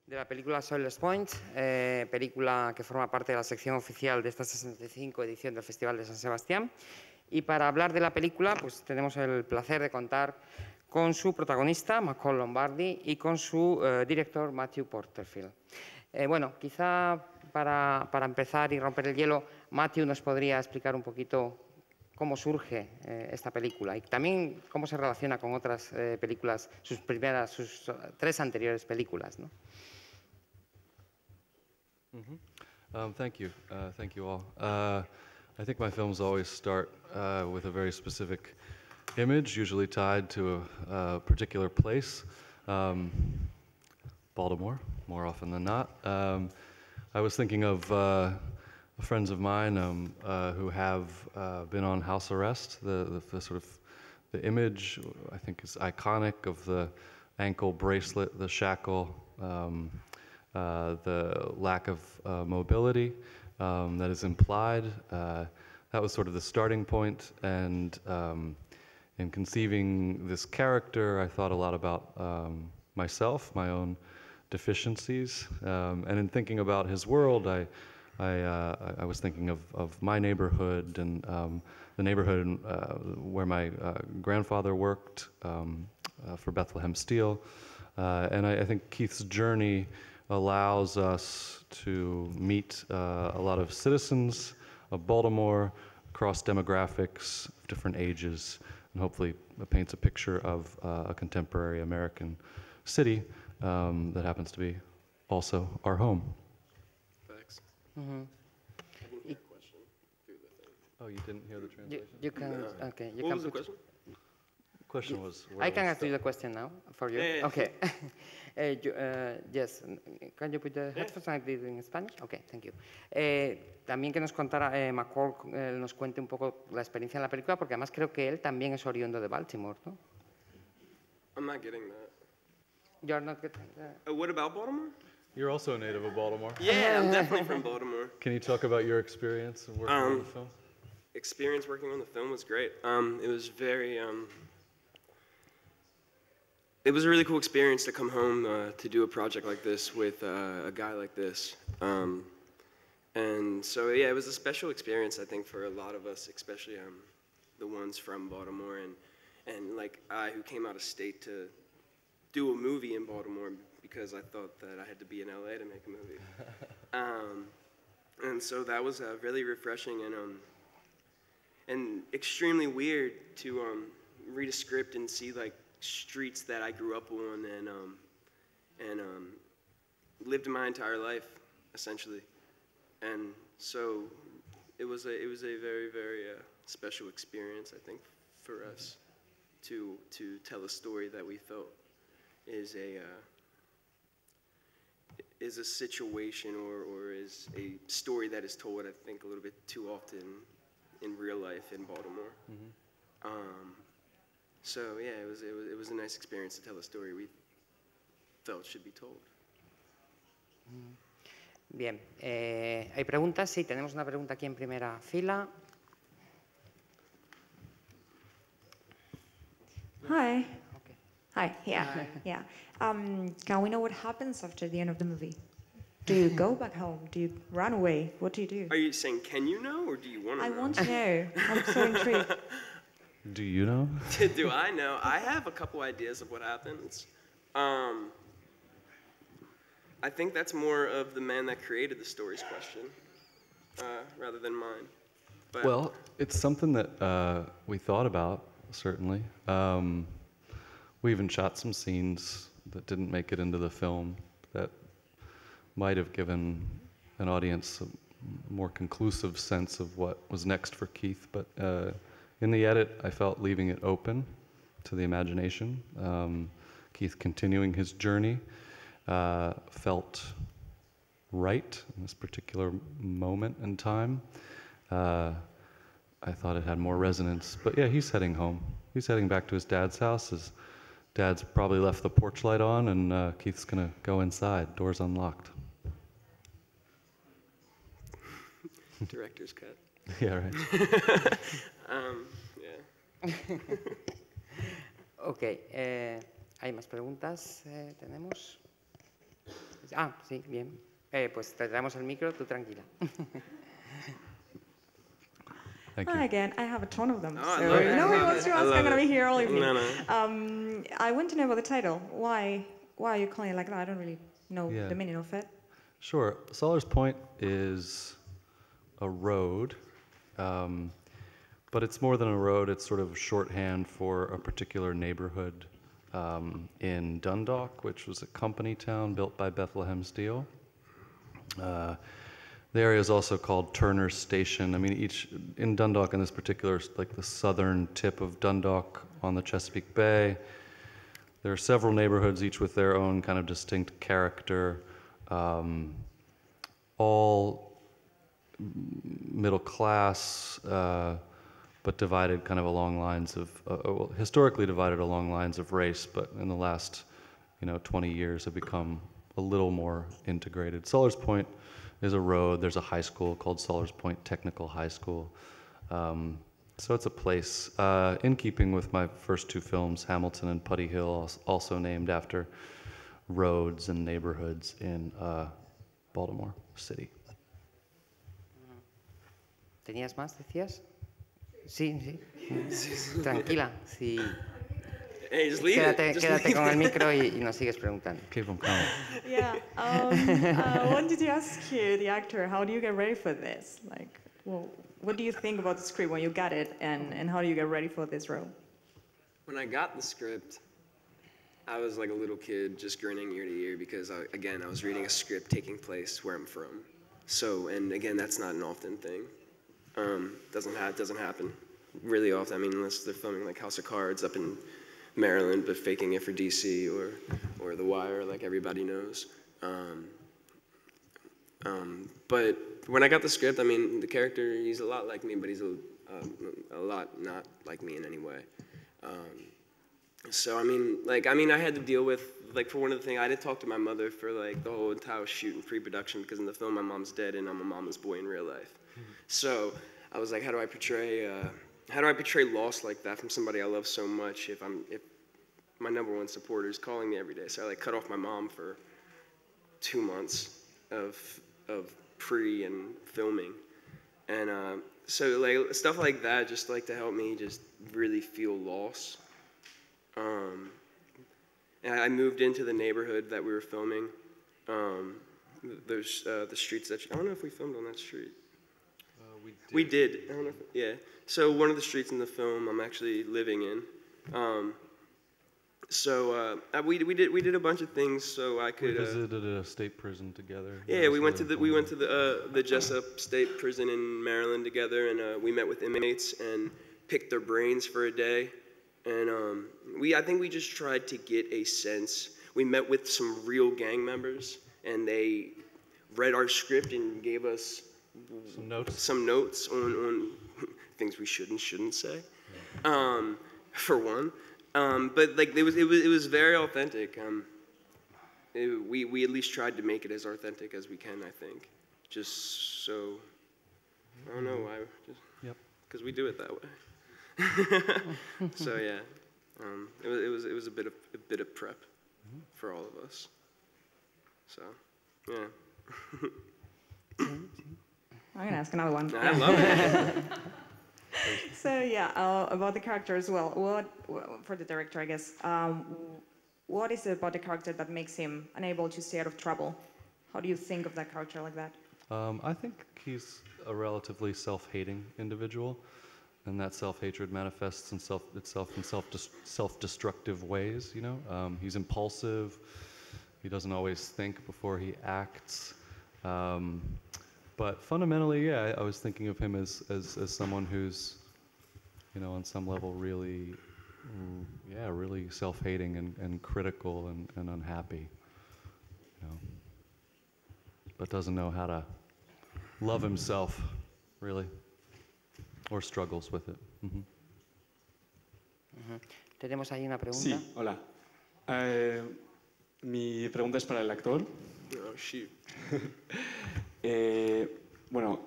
de la película Soilers Point, película que forma parte de la sección oficial de esta 65 edición del Festival de San Sebastián. Y para hablar de la película, pues tenemos el placer de contar con su protagonista, Macaulay Lombardi, y con su director, Matthew Porterfield. Bueno, quizá para empezar y romper el hielo, Matthew nos podría explicar un poquito cómo surge esta película y también cómo se relaciona con otras películas, sus tres anteriores películas, ¿no? Thank you all. I think my films always start with a very specific image, usually tied to a particular place. Baltimore, more often than not. I was thinking of friends of mine who have been on house arrest. The sort of the image, I think, is iconic of the ankle bracelet, the shackle, the lack of mobility that is implied. That was sort of the starting point, and in conceiving this character, I thought a lot about myself, my own deficiencies, and in thinking about his world, I was thinking of my neighborhood and the neighborhood where my grandfather worked for Bethlehem Steel, and I think Keith's journey allows us to meet a lot of citizens of Baltimore, across demographics, of different ages, and hopefully it paints a picture of a contemporary American city that happens to be also our home. Thanks. Mm-hmm. I didn't hear a question through the thing. Oh, you didn't hear the translation? You can, okay. What was the question? The question was... I can ask you the question now for you. Yeah. Okay. Yes. Can you put the headphones and I did in Spanish? Okay, thank you. También que nos contara, Macaulay nos cuente un poco la experiencia en la película, porque además creo que él también es oriundo de Baltimore, ¿no? I'm not getting that. You're not getting that? What about Baltimore? You're also a native of Baltimore. Yeah, I'm definitely from Baltimore. Can you talk about your experience of working on the film? Experience working on the film was great. It was very... It was a really cool experience to come home to do a project like this with a guy like this. And so, yeah, it was a special experience, I think, for a lot of us, especially the ones from Baltimore and like I, who came out of state to do a movie in Baltimore because I thought that I had to be in LA to make a movie. And so that was really refreshing and extremely weird to read a script and see like streets that I grew up on and lived my entire life, essentially. And so it was a very, very special experience, I think, for us to tell a story that we felt is a situation or is a story that is told, I think, a little bit too often in real life in Baltimore. Mm-hmm. So yeah, it was a nice experience to tell a story we felt should be told. Bien, ¿hay preguntas? Sí, tenemos una pregunta aquí en primera fila. Hi. Okay. Hi, yeah, Hi. yeah. Can we know what happens after the end of the movie? Do you go back home? Do you run away? What do you do? Are you saying, can you know, or do you want to know? I want to know. I'm so intrigued. Do you know? Do I know? I have a couple ideas of what happens. I think that's more of the man that created the story's question, rather than mine. But Well, it's something that we thought about, certainly. We even shot some scenes that didn't make it into the film that might have given an audience a more conclusive sense of what was next for Keith. But in the edit, I felt leaving it open to the imagination. Keith continuing his journey felt right in this particular moment in time. I thought it had more resonance. But yeah, he's heading home. He's heading back to his dad's house. His dad's probably left the porch light on, and Keith's gonna go inside, doors unlocked. Director's cut. Yeah, right. Yeah. Ok, ¿hay más preguntas? ¿Tenemos? Ah, sí, bien. Pues te traemos el micro, tú tranquila. Thank you. Hi again. I have a ton of them. Oh, I so love it. no one wants to I ask. love I'm gonna it. be here all evening. No. I want to know about the title. Why are you calling it like that? I don't really know Yeah. the meaning of it. Sure. Solar's Point is a road, but it's more than a road. It's sort of shorthand for a particular neighborhood in Dundalk, which was a company town built by Bethlehem Steel. The area is also called Turner Station. I mean, in Dundalk, in this particular, like the southern tip of Dundalk on the Chesapeake Bay, there are several neighborhoods, each with their own kind of distinct character, all middle class, but divided kind of along lines of, well, historically divided along lines of race, but in the last, 20 years have become a little more integrated. Solar's Point is a road. There's a high school called Solar's Point Technical High School. So it's a place in keeping with my first two films, Hamilton and Putty Hill, also named after roads and neighborhoods in Baltimore City. ¿Tenías más, decías? Sí, sí. Tranquila, sí. Hey, just leave it. Just Quédate leave con el it. micro y nos sigues preguntando. Keep them coming. Yeah. I wanted to ask you, the actor, how do you get ready for this? Like, well, what do you think about the script when you got it, and how do you get ready for this role? When I got the script, I was like a little kid just grinning ear to ear because, I was reading a script taking place where I'm from. So, and again, that's not an often thing. Doesn't happen really often. I mean, unless they're filming like House of Cards up in Maryland, but faking it for DC or The Wire, like everybody knows. But when I got the script, I mean, the character, he's a lot like me, but he's a lot not like me in any way. So, I had to deal with, like, for one of the things, I did talk to my mother for, like, the whole entire shoot and pre-production, because in the film, my mom's dead, and I'm a mama's boy in real life. So, I was like, how do I portray loss like that from somebody I love so much if my number one supporter is calling me every day? So I, like, cut off my mom for 2 months of pre and filming. And so, like, stuff like that, just, like, to help me just really feel loss. And I moved into the neighborhood that we were filming. There's the streets that I don't know if we filmed on that street. We did. I don't know. Yeah. So one of the streets in the film I'm actually living in. We did a bunch of things so I could. We visited a state prison together. Yeah, we went to the Jessup State Prison in Maryland together, and we met with inmates and picked their brains for a day. And I think we just tried to get a sense. We met with some real gang members, and they read our script and gave us some notes on things we should and shouldn't say, for one. But like it was very authentic. We at least tried to make it as authentic as we can. I think, just so I don't know why, just because we do it that way. So yeah, it was a bit of prep for all of us. So yeah. I'm gonna ask another one. I love it. So yeah, about the character as well. For the director, I guess. What is it about the character that makes him unable to stay out of trouble? How do you think of that character like that? I think he's a relatively self-hating individual, and that self-hatred manifests itself in self-destructive ways. He's impulsive. He doesn't always think before he acts. But fundamentally, yeah, I was thinking of him as someone who's, on some level really self-hating and critical and unhappy, but doesn't know how to love himself, really, or struggles with it. Mm-hmm. Tenemos ahí una pregunta. Sí, hola. Mi pregunta es para el actor. Oh, shoot. Bueno,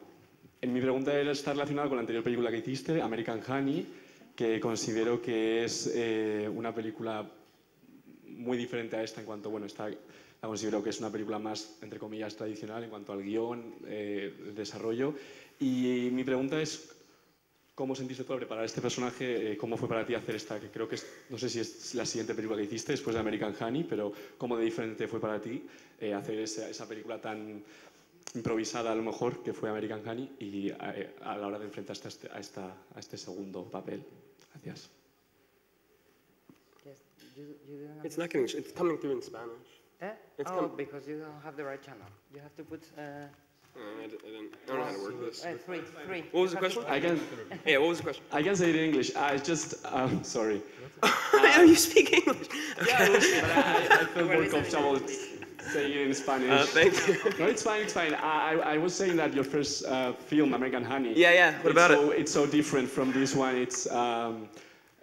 mi pregunta está relacionada con la anterior película que hiciste, American Honey, que considero que es una película muy diferente a esta en cuanto, bueno, esta la considero que es una película más, entre comillas, tradicional en cuanto al guión, el desarrollo. Y mi pregunta es, ¿cómo sentiste tú al preparar este personaje? ¿Cómo fue para ti hacer esta, que creo que es, no sé si es la siguiente película que hiciste después de American Honey, pero cómo de diferente fue para ti hacer esa película tan improvisada a lo mejor que fue American Honey y a la hora de enfrentarte a este segundo papel? Gracias. Yes, you don't It's not getting. It's coming through in Spanish. It's because you don't have the right channel. You have to put... I don't know how to work this. three. What was the question? Yeah, what was the question? I can say it in English. I just, sorry. Oh, you speak English? Yeah, but I feel more comfortable saying it in Spanish. Thank you. No, it's fine, it's fine. I was saying that your first film, American Honey. Yeah. What about it? It's so different from this one. It's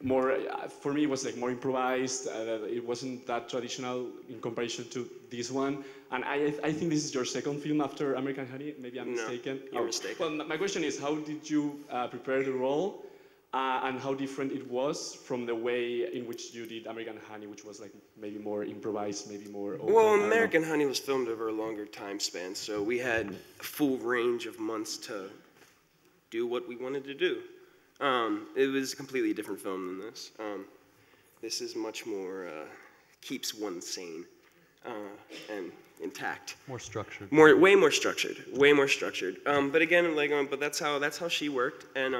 more, for me, it was like more improvised. It wasn't that traditional in comparison to this one. And I think this is your second film after American Honey. Maybe I'm mistaken. You're mistaken. Well, my question is, how did you prepare the role? And how different it was from the way in which you did American Honey, which was like maybe more improvised, maybe more open. Well, American Honey was filmed over a longer time span, so we had a full range of months to do what we wanted to do. It was a completely different film than this. This is much more, keeps one sane and intact. More structured. Way more structured. But again, but that's how she worked. And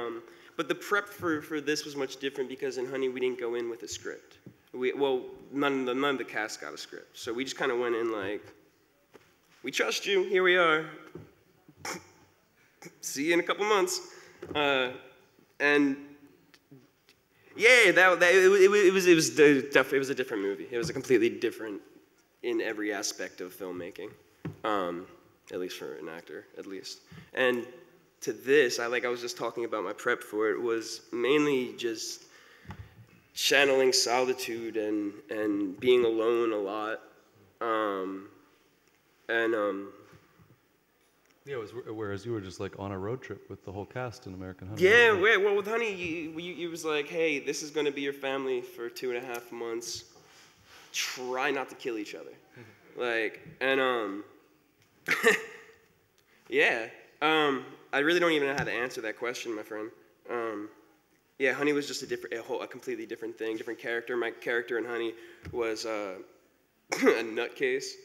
but the prep for this was much different because in Honey we didn't go in with a script. None of the cast got a script, so we just kind of went in like, we trust you. Here we are. See you in a couple months. And yeah, it was a different movie. It was a completely different in every aspect of filmmaking, at least for an actor, at least. And to this, I was just talking about my prep for it, was mainly just channeling solitude and being alone a lot. Yeah, whereas you were just like on a road trip with the whole cast in American Honey. Yeah, well, with Honey, you was like, hey, this is going to be your family for 2.5 months. Try not to kill each other. Yeah. I really don't even know how to answer that question, my friend. Yeah, Honey was just a completely different thing, different character. My character in Honey was a nutcase.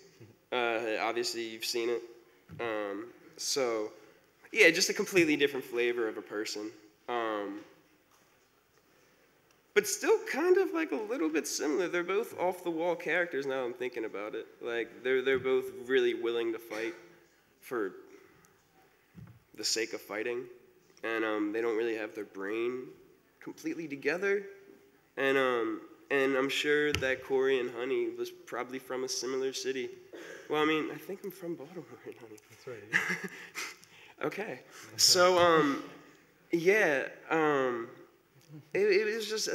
Obviously, you've seen it. So, yeah, just a completely different flavor of a person. But still kind of like a little bit similar. They're both off-the-wall characters now I'm thinking about it. Like, they're both really willing to fight for the sake of fighting. And they don't really have their brain completely together. And I'm sure that Corey and Honey was probably from a similar city. Well, I mean, I think I'm from Baltimore, Honey. That's right. Yeah. Okay. So, yeah, it was just,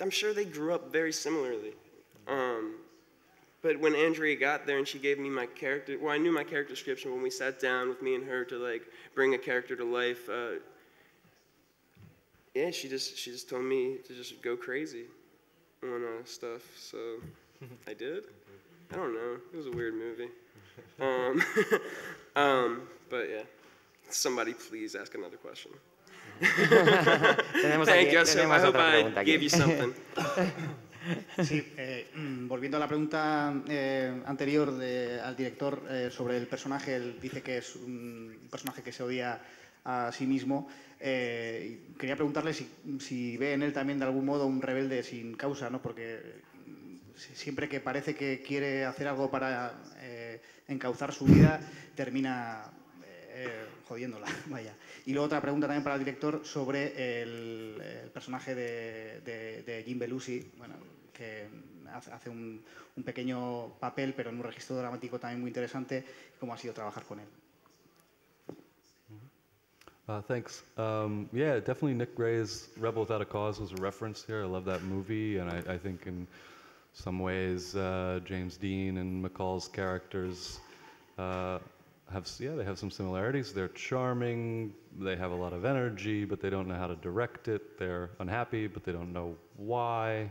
I'm sure they grew up very similarly. But when Andrea got there and she gave me my character, well, I knew my character description when we sat down with me and her to like bring a character to life. Yeah, she just told me to just go crazy on stuff. So I did. I don't know. It was a weird movie. But yeah, somebody please ask another question. Thank you. I hope I gave you something. Sí, volviendo a la pregunta anterior al director sobre el personaje, él dice que es un personaje que se odia a sí mismo. Quería preguntarle si ve en él también de algún modo un rebelde sin causa, ¿no? Porque siempre que parece que quiere hacer algo para encauzar su vida, termina jodiéndola, vaya. Y luego otra pregunta también para el director sobre el personaje de Jim Belushi, bueno, que hace un pequeño papel, pero en un registro dramático también muy interesante. ¿Cómo ha sido trabajar con él? Thanks. Yeah, definitely Nick Gray's Rebel Without a Cause was a reference here. I love that movie, and I think in some ways James Dean and McCall's characters they have some similarities. They're charming, they have a lot of energy, but they don't know how to direct it. They're unhappy, but they don't know why.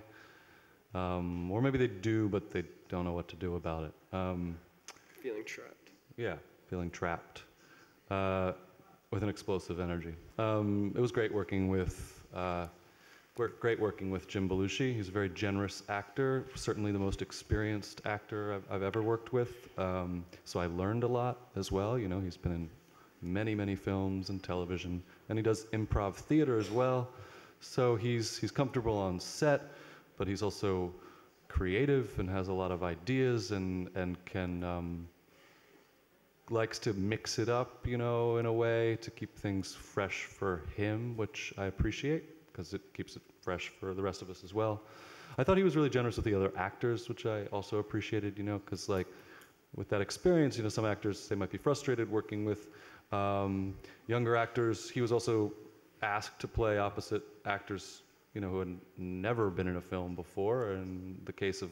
Or maybe they do, but they don't know what to do about it. Feeling trapped. Yeah, feeling trapped with an explosive energy. It was great working with Jim Belushi. He's a very generous actor, certainly the most experienced actor I've ever worked with. So I learned a lot as well. You know, he's been in many, many films and television, and he does improv theater as well. So he's comfortable on set, but he's also creative and has a lot of ideas and can likes to mix it up, you know, in a way to keep things fresh for him, which I appreciate because it keeps it fresh for the rest of us as well. I thought he was really generous with the other actors, which I also appreciated, you know, because like with that experience, you know, some actors, they might be frustrated working with younger actors. He was also asked to play opposite actors, you know, who had never been in a film before. In the case of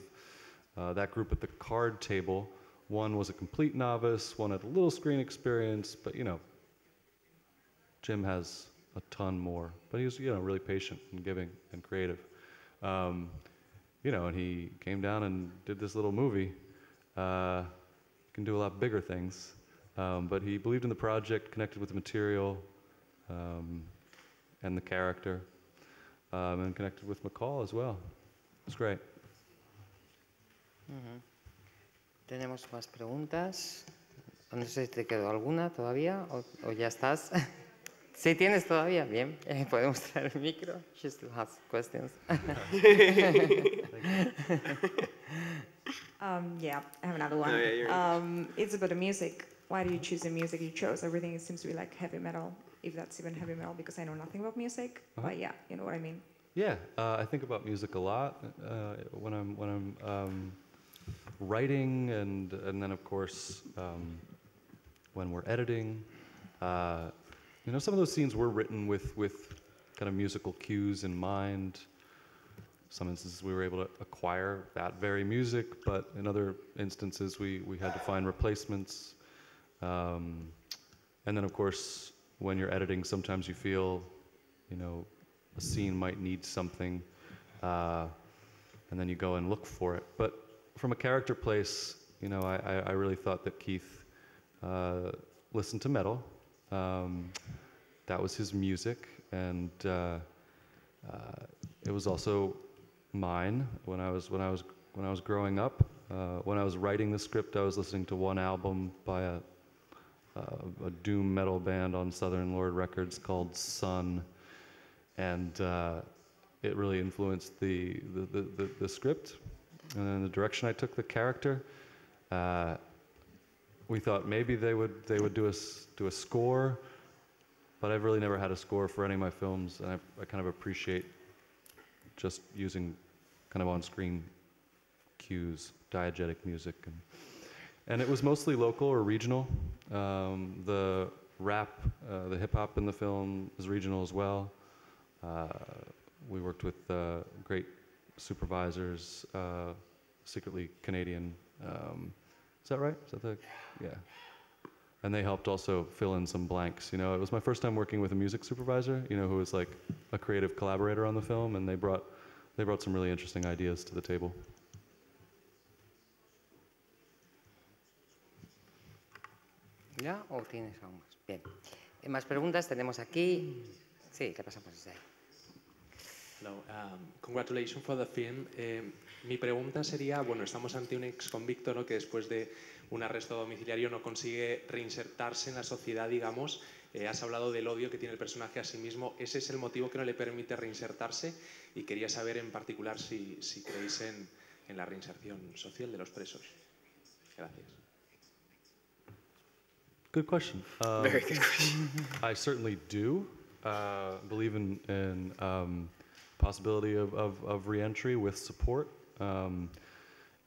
that group at the card table, one was a complete novice, one had a little screen experience, but, you know, Jim has a ton more. But he was, you know, really patient and giving and creative. You know, and he came down and did this little movie. He can do a lot bigger things. But he believed in the project, connected with the material and the character, and connected with McCall as well. It was great. Tenemos más preguntas. No sé si te quedó alguna todavía o ya estás. Sí, tienes todavía. Bien, podemos traer el micro. She still has questions. Yeah, I have another one. Oh, yeah, it's about the music. Why do you choose the music you chose? Everything seems to be like heavy metal, if that's even heavy metal, because I know nothing about music. But yeah, you know what I mean. Yeah, I think about music a lot when I'm writing, and then of course when we're editing. You know, some of those scenes were written with kind of musical cues in mind. Some instances we were able to acquire that very music, but in other instances we had to find replacements. And then of course when you're editing, sometimes you feel, you know, a scene might need something, and then you go and look for it. But from a character place, you know, I really thought that Keith listened to metal. That was his music, and it was also mine when I was growing up. When I was writing the script, I was listening to one album by a doom metal band on Southern Lord Records called Sun, and it really influenced the script and then the direction I took the character. We thought maybe they would do a score, but I've really never had a score for any of my films, and I kind of appreciate just using kind of on-screen cues, diegetic music, and it was mostly local or regional. The rap, the hip-hop in the film is regional as well. We worked with great supervisors, secretly Canadian. Is that right? Is that the, yeah. And they helped also fill in some blanks. You know, it was my first time working with a music supervisor, you know, who was like a creative collaborator on the film, and they brought some really interesting ideas to the table. ¿Ya? ¿O tienes algo más? Bien. Más preguntas tenemos aquí. Sí, le pasamos desde ahí. Hello, congratulations for the film. Mi pregunta sería, bueno, estamos ante un ex convicto, ¿no?, que después de un arresto domiciliario no consigue reinsertarse en la sociedad, digamos. Has hablado del odio que tiene el personaje a sí mismo. ¿Ese es el motivo que no le permite reinsertarse? Y quería saber en particular si creéis en la reinserción social de los presos. Gracias. Good question. Very good question. I certainly do believe in possibility of reentry with support,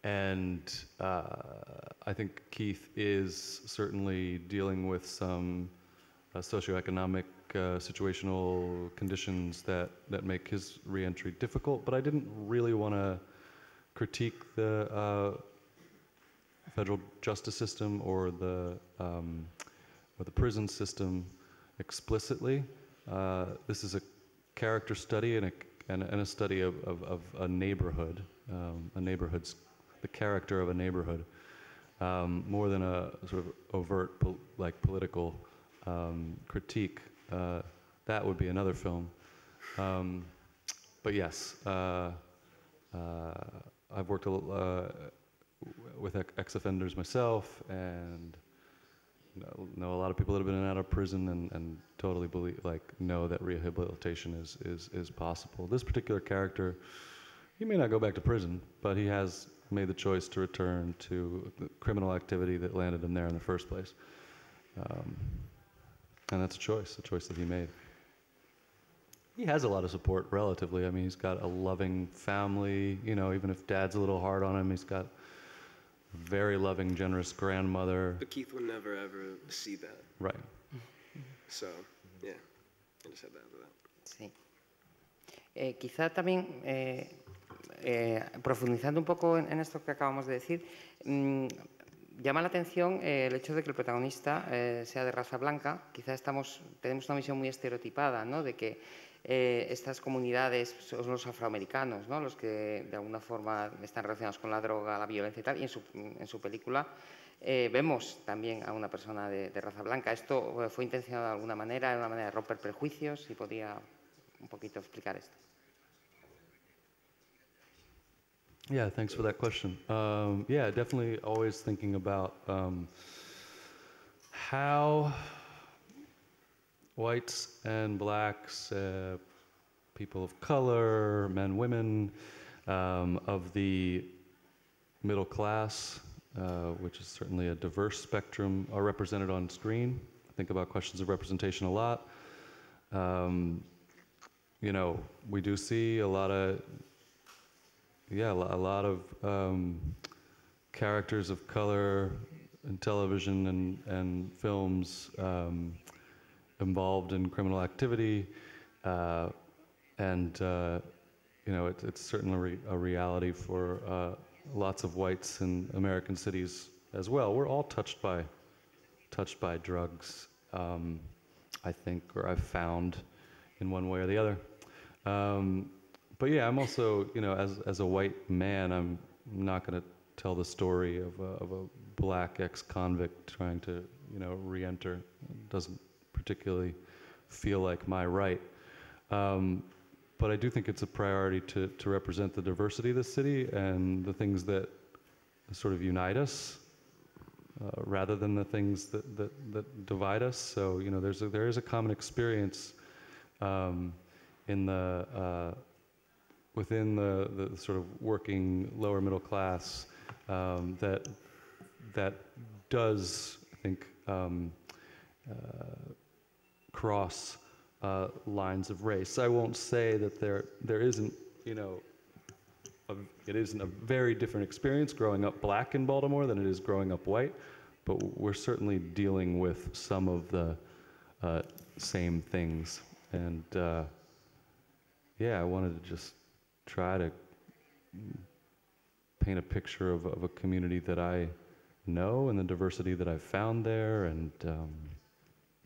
and I think Keith is certainly dealing with some socioeconomic situational conditions that make his reentry difficult. But I didn't really want to critique the federal justice system or the prison system explicitly. This is a character study and and a study of a neighborhood, the character of a neighborhood, more than a sort of overt political critique. That would be another film. But yes, I've worked with ex-offenders myself, and know a lot of people that have been in and out of prison, and totally know that rehabilitation is possible. This particular character, he may not go back to prison, but he has made the choice to return to the criminal activity that landed him there in the first place. And that's a choice that he made. He has a lot of support, relatively. I mean, he's got a loving family, even if dad's a little hard on him, he's got a very loving, generous grandmother. But Keith will never, ever see that. Right. So, yeah, I just had that for that. Sí. Quizá también, profundizando un poco en esto que acabamos de decir, llama la atención el hecho de que el protagonista sea de raza blanca. Quizá tenemos una visión muy estereotipada, ¿no?, de que estas comunidades son los afroamericanos, ¿no?, los que de alguna forma están relacionados con la droga, la violencia y tal, y en su película vemos también a una persona de raza blanca. ¿Esto fue intencionado de alguna manera, era una manera de romper prejuicios? Si podía un poquito explicar esto. Yeah, thanks for that question. Yeah, definitely always thinking about how whites and blacks, people of color, men, women, of the middle class, which is certainly a diverse spectrum, are represented on screen. I think about questions of representation a lot. We do see a lot of characters of color in television and films involved in criminal activity, and it's certainly a reality for lots of whites in American cities as well. We're all touched by drugs, I think, or I've found in one way or the other. But yeah, I'm also, as a white man, I'm not going to tell the story of a black ex-convict trying to, re-enter. It doesn't particularly feel like my right. But I do think it's a priority to represent the diversity of the city and the things that sort of unite us, rather than the things that divide us. So, there is a common experience within the sort of working lower middle class that does, I think, cross lines of race. I won't say that there isn't, it isn't a very different experience growing up black in Baltimore than it is growing up white, but we're certainly dealing with some of the same things. And yeah, I wanted to just try to paint a picture of a community that I know and the diversity that I've found there. And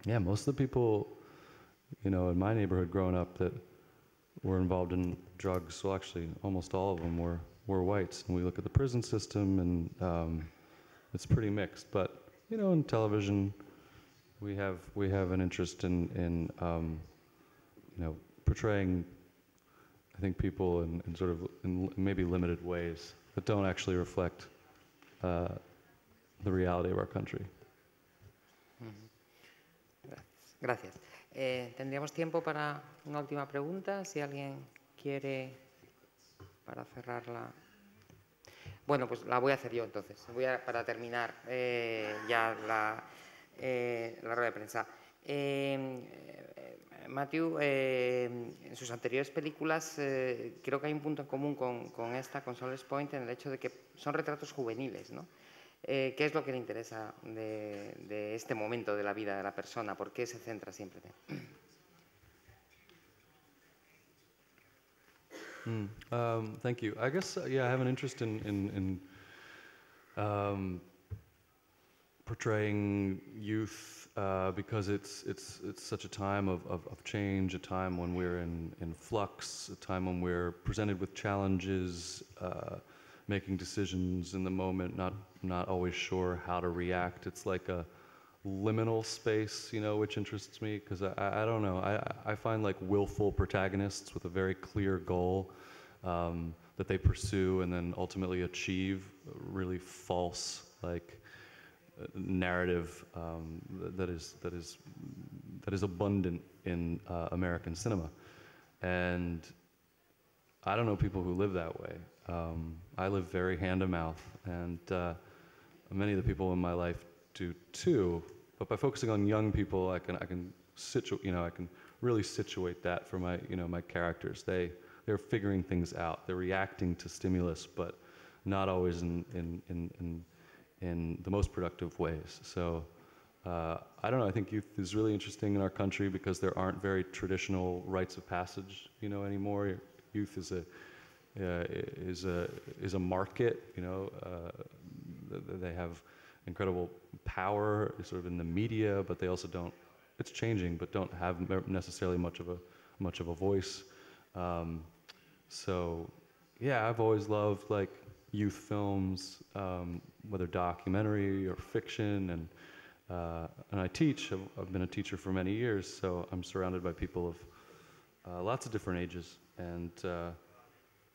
yeah, most of the people, in my neighborhood growing up that were involved in drugs, well, actually almost all of them were whites. And we look at the prison system, and it's pretty mixed. But in television, we have an interest in portraying, I think, people in sort of in maybe limited ways that don't actually reflect the reality of our country. Gracias. Tendríamos tiempo para una última pregunta, si alguien quiere, para cerrarla. Bueno, pues la voy a hacer yo entonces. Para terminar ya la rueda de prensa. Matthew, en sus anteriores películas creo que hay un punto en común con esta, con Sollers Point, en el hecho de que son retratos juveniles, ¿no? ¿Qué es lo que le interesa de este momento de la vida de la persona? ¿Por qué se centra siempre en él? Thank you. I guess, yeah, I have an interest in portraying youth because it's such a time of change, a time when we're in flux, a time when we're presented with challenges, making decisions in the moment, not always sure how to react. It's like a liminal space, you know, which interests me because I don't know. I find like willful protagonists with a very clear goal that they pursue and then ultimately achieve really false like narrative that is abundant in American cinema, and I don't know people who live that way. I live very hand to mouth, and many of the people in my life do too. But by focusing on young people, I can really situate that for my characters. They're figuring things out. They're reacting to stimulus, but not always in the most productive ways. So I don't know. I think youth is really interesting in our country because there aren't very traditional rites of passage, you know, anymore. Youth is a market. You know, they have incredible power, sort of in the media, but they also don't. It's changing, but don't have necessarily much of a voice. So, yeah, I've always loved like youth films, whether documentary or fiction, and I teach. I've been a teacher for many years, so I'm surrounded by people of lots of different ages, and I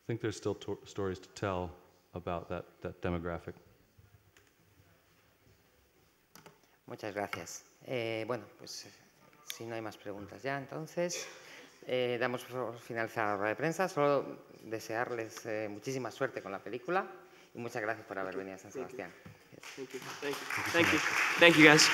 think there's still stories to tell about that demographic. Muchas gracias. Bueno, pues si no hay más preguntas ya, entonces damos por finalizada la rueda de prensa. Solo desearles muchísima suerte con la película y muchas gracias por haber venido a San Sebastián. Thank you guys.